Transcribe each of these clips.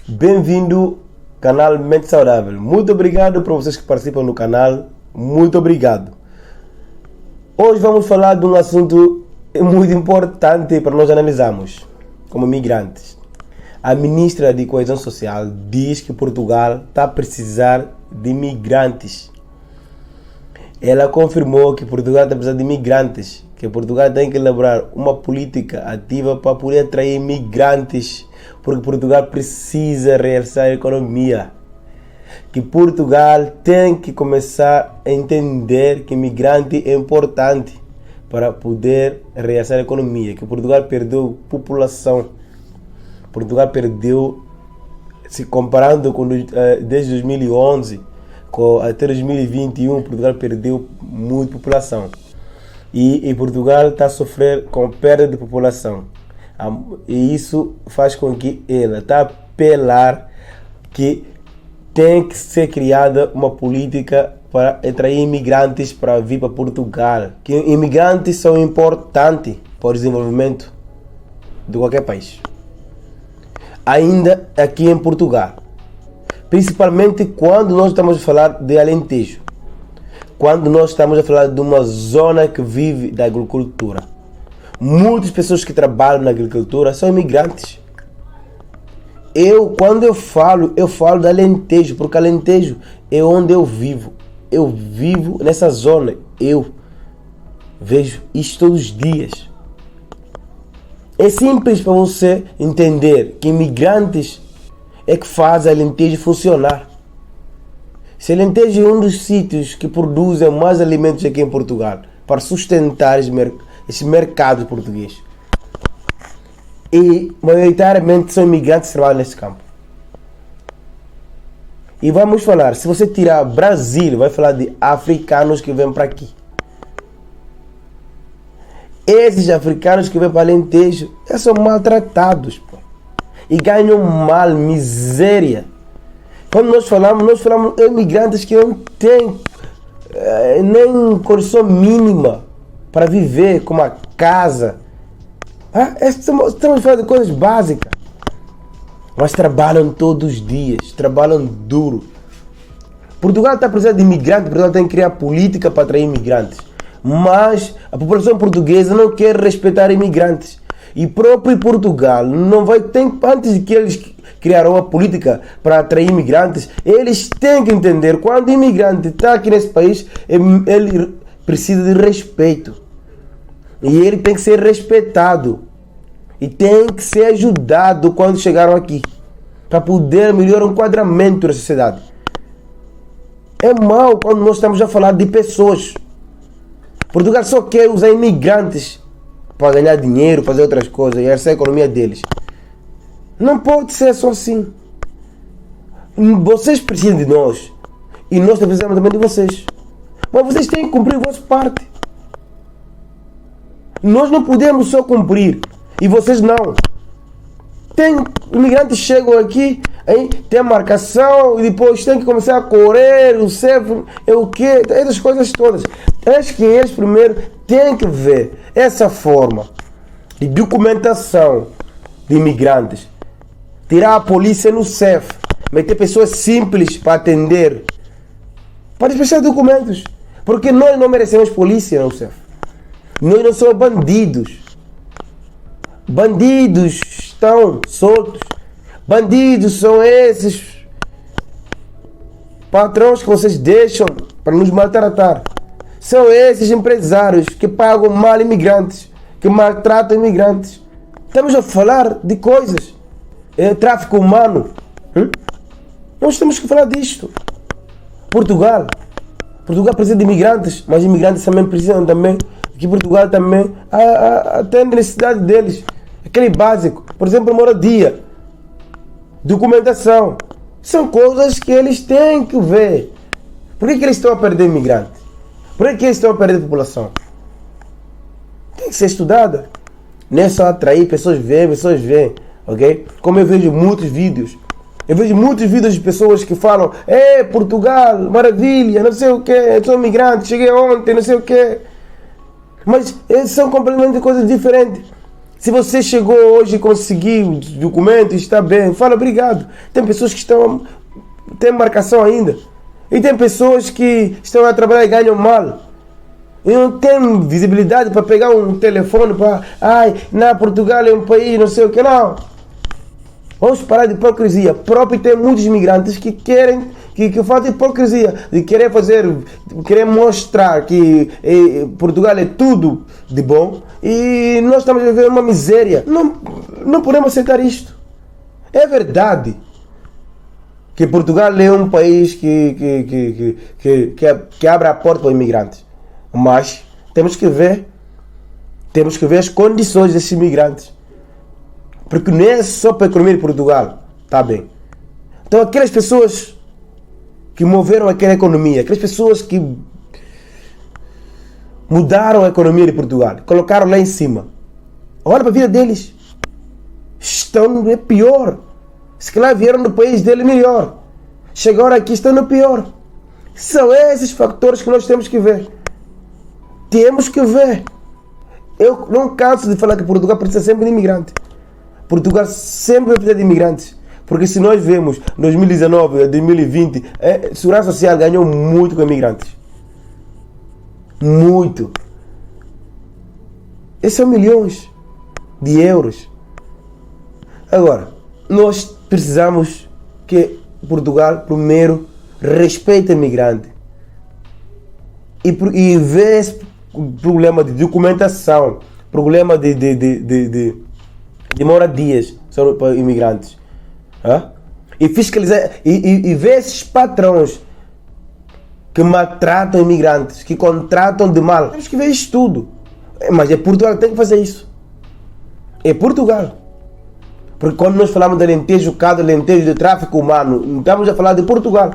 Bem-vindo ao canal Mente Saudável. Muito obrigado para vocês que participam no canal. Muito obrigado. Hoje vamos falar de um assunto muito importante para nós analisarmos como migrantes. A ministra de Coesão Social diz que Portugal está a precisar de migrantes. Ela confirmou que Portugal está a precisar de migrantes, que Portugal tem que elaborar uma política ativa para poder atrair migrantes, porque Portugal precisa realçar a economia. Que Portugal tem que começar a entender que migrante é importante para poder realçar a economia. Que Portugal perdeu população. Portugal perdeu, se comparando com desde 2011 até 2021, Portugal perdeu muita população. E Portugal está a sofrer com perda de população. E isso faz com que ela está a apelar que tem que ser criada uma política para atrair imigrantes para vir para Portugal. Que imigrantes são importantes para o desenvolvimento de qualquer país. Ainda aqui em Portugal. Principalmente quando nós estamos a falar de Alentejo. Quando nós estamos a falar de uma zona que vive da agricultura. Muitas pessoas que trabalham na agricultura são imigrantes. Quando eu falo de Alentejo, porque Alentejo é onde eu vivo. Eu vivo nessa zona. Eu vejo isso todos os dias. É simples para você entender que imigrantes é que faz Alentejo funcionar. Se Alentejo é um dos sítios que produzem mais alimentos aqui em Portugal para sustentar esse mercado português. E maioritariamente são imigrantes que trabalham nesse campo. E vamos falar, se você tirar Brasil, vai falar de africanos que vêm para aqui. Esses africanos que vêm para Alentejo, eles são maltratados, pô. E ganham mal, miséria. Quando nós falamos de imigrantes que não têm nem condição mínima para viver, como a casa. Estamos falando de coisas básicas. Mas trabalham todos os dias, trabalham duro. Portugal está precisando de imigrantes, Portugal tem que criar política para atrair imigrantes. Mas a população portuguesa não quer respeitar imigrantes. E próprio Portugal não vai ter, antes de que eles criaram a política para atrair imigrantes, eles têm que entender quando o imigrante está aqui nesse país, ele precisa de respeito. E ele tem que ser respeitado. E tem que ser ajudado quando chegaram aqui, para poder melhorar o enquadramento da sociedade. É mau quando nós estamos a falar de pessoas. Portugal só quer usar imigrantes para ganhar dinheiro, fazer outras coisas e essa é a economia deles. Não pode ser só assim. Vocês precisam de nós e nós precisamos também de vocês. Mas vocês têm que cumprir a vossa parte. Nós não podemos só cumprir e vocês não. Imigrantes chegam aqui, aí tem a marcação e depois tem que começar a correr, o CEF, o quê? Essas coisas todas. Acho que eles primeiro têm que ver essa forma de documentação de imigrantes. Tirar a polícia no CEF, meter pessoas simples para atender, para despachar documentos. Porque nós não merecemos polícia no CEF. Nós não somos bandidos. Bandidos estão soltos. Bandidos são esses patrões que vocês deixam para nos maltratar. São esses empresários que pagam mal imigrantes, que maltratam imigrantes. Estamos a falar de coisas. Tráfico humano. Nós temos que falar disto. Portugal precisa de imigrantes, mas imigrantes também precisam também que Portugal também atende a necessidade deles. Aquele básico, por exemplo, moradia, documentação. São coisas que eles têm que ver. Por que eles estão a perder imigrantes? Por que eles estão a perder população? Tem que ser estudada. Não é só atrair, pessoas veem, ok? Como eu vejo muitos vídeos. Eu vejo muitos vídeos de pessoas que falam: Portugal, maravilha, não sei o que, eu sou imigrante, cheguei ontem, não sei o que. Mas são completamente coisas diferentes. Se você chegou hoje e conseguiu os documentos, está bem, fala obrigado. Tem pessoas que têm marcação ainda. E tem pessoas que estão a trabalhar e ganham mal. E não tem visibilidade para pegar um telefone para... Portugal é um país, não sei o que, não. Vamos parar de hipocrisia. Próprio tem muitos imigrantes que querem... Que fazem hipocrisia. De querer mostrar que Portugal é tudo de bom. E nós estamos a viver uma miséria. Não podemos aceitar isto. É verdade que Portugal é um país que abre a porta para os imigrantes. Mas temos que ver as condições desses imigrantes. Porque não é só para a economia de Portugal. Está bem. Então aquelas pessoas que moveram aquela economia, aquelas pessoas que mudaram a economia de Portugal, colocaram lá em cima. Olha para a vida deles. É pior. Se calhar vieram do país dele melhor. Chegaram aqui, estão no pior. São esses fatores que nós temos que ver. Temos que ver. Eu não canso de falar que Portugal precisa sempre de imigrante. Portugal sempre vai precisar de imigrantes. Porque se nós vemos 2019, 2020, a Segurança Social ganhou muito com imigrantes. Muito. Esses são milhões de euros. Agora, nós precisamos que Portugal, primeiro, respeite o imigrante. E vê esse problema de documentação, problema de moradias para imigrantes. E fiscalizar e ver esses patrões que maltratam imigrantes, que contratam de mal. Temos que ver isso tudo. Mas é Portugal que tem que fazer isso. É Portugal. Porque quando nós falamos de Alentejo, cada Alentejo de tráfico humano, não estamos a falar de Portugal.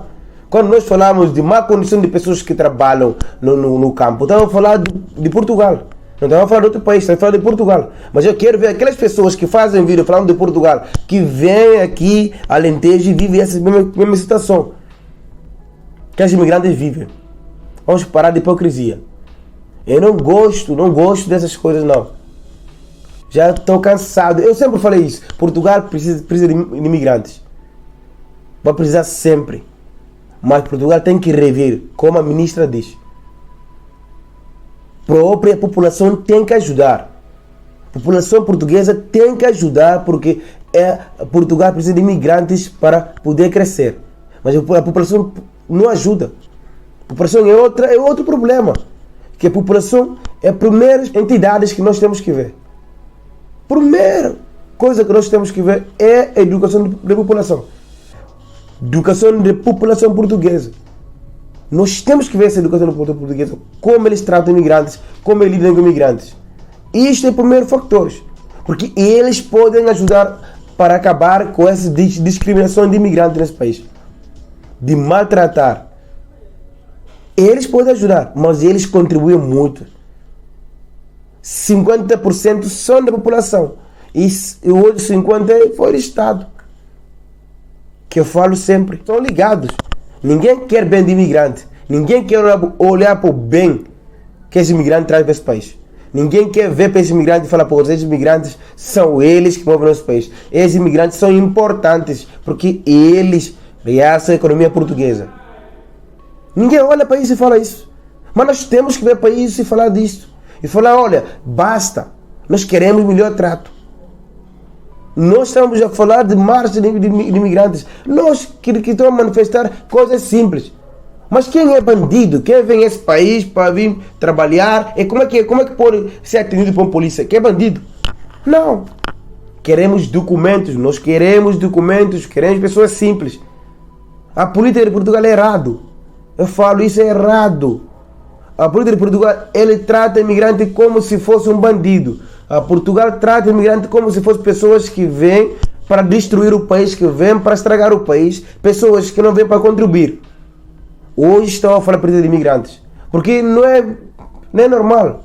Quando nós falamos de má condição de pessoas que trabalham no campo, estamos a falar de Portugal. Não estamos a falar de outro país, estamos a falar de Portugal. Mas eu quero ver aquelas pessoas que fazem vídeo falando de Portugal, que vêm aqui a Alentejo e vivem essa mesma situação que os imigrantes vivem. Vamos parar de hipocrisia. Eu não gosto dessas coisas, não. Já estou cansado. Eu sempre falei isso. Portugal precisa de imigrantes. Vai precisar sempre. Mas Portugal tem que rever, como a ministra diz. A própria população tem que ajudar. A população portuguesa tem que ajudar porque Portugal precisa de imigrantes para poder crescer. Mas a população não ajuda. A população é outro problema. Que a população é a primeira entidade que nós temos que ver. Primeira coisa que nós temos que ver é a educação da população. Educação da população portuguesa. Nós temos que ver essa educação da população portuguesa, como eles tratam imigrantes, como eles lidam com imigrantes. Isto é o primeiro fator, porque eles podem ajudar para acabar com essa discriminação de imigrantes nesse país. De maltratar. Eles podem ajudar, mas eles contribuem muito. 50% são da população. E o outro 50% foi do Estado. Que eu falo sempre. São ligados. Ninguém quer bem de imigrante. Ninguém quer olhar para o bem que esse imigrante traz para esse país. Ninguém quer ver para esse imigrante e falar, pô, esses imigrantes são eles que movem nosso país. Esses imigrantes são importantes porque eles realçam a economia portuguesa. Ninguém olha para isso e fala isso. Mas nós temos que ver para isso e falar disso. E falar, olha, basta. Nós queremos melhor trato. Nós estamos a falar de marcha de imigrantes. Nós que estamos a manifestar coisas simples. Mas quem é bandido? Quem vem a esse país para vir trabalhar? Como é que pode ser atendido por uma polícia? Que é bandido? Não. Queremos documentos. Nós queremos documentos. Queremos pessoas simples. A política de Portugal é errado. Eu falo isso é errado. A política de Portugal, ele trata o imigrante como se fosse um bandido. A Portugal trata o imigrante como se fossem pessoas que vêm para destruir o país, que vêm para estragar o país, pessoas que não vêm para contribuir. Hoje estão a falar a política de imigrantes, porque não é normal.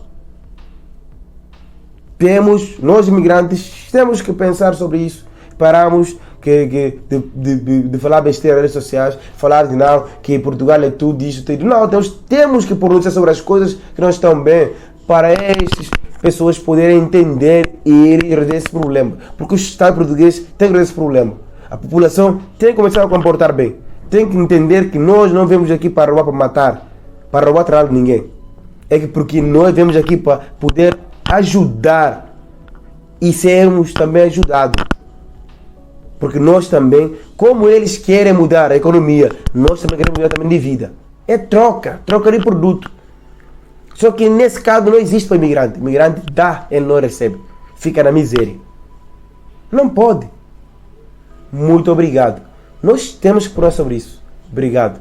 Nós imigrantes, temos que pensar sobre isso. Paramos de falar besteira nas redes sociais, falar de não, que Portugal é tudo isso, tudo. Não, temos que pronunciar sobre as coisas que não estão bem para esses pessoas poderem entender e resolver esse problema. Porque o Estado português tem que resolver esse problema. A população tem que começar a comportar bem. Tem que entender que nós não viemos aqui para roubar, para matar, para roubar trabalho de ninguém. É que porque nós viemos aqui para poder ajudar e sermos também ajudados. Porque nós também, como eles querem mudar a economia, nós também queremos mudar também de vida. É troca de produto. Só que nesse caso não existe para o imigrante. O imigrante dá, ele não recebe. Fica na miséria. Não pode. Muito obrigado. Nós temos que falar sobre isso. Obrigado.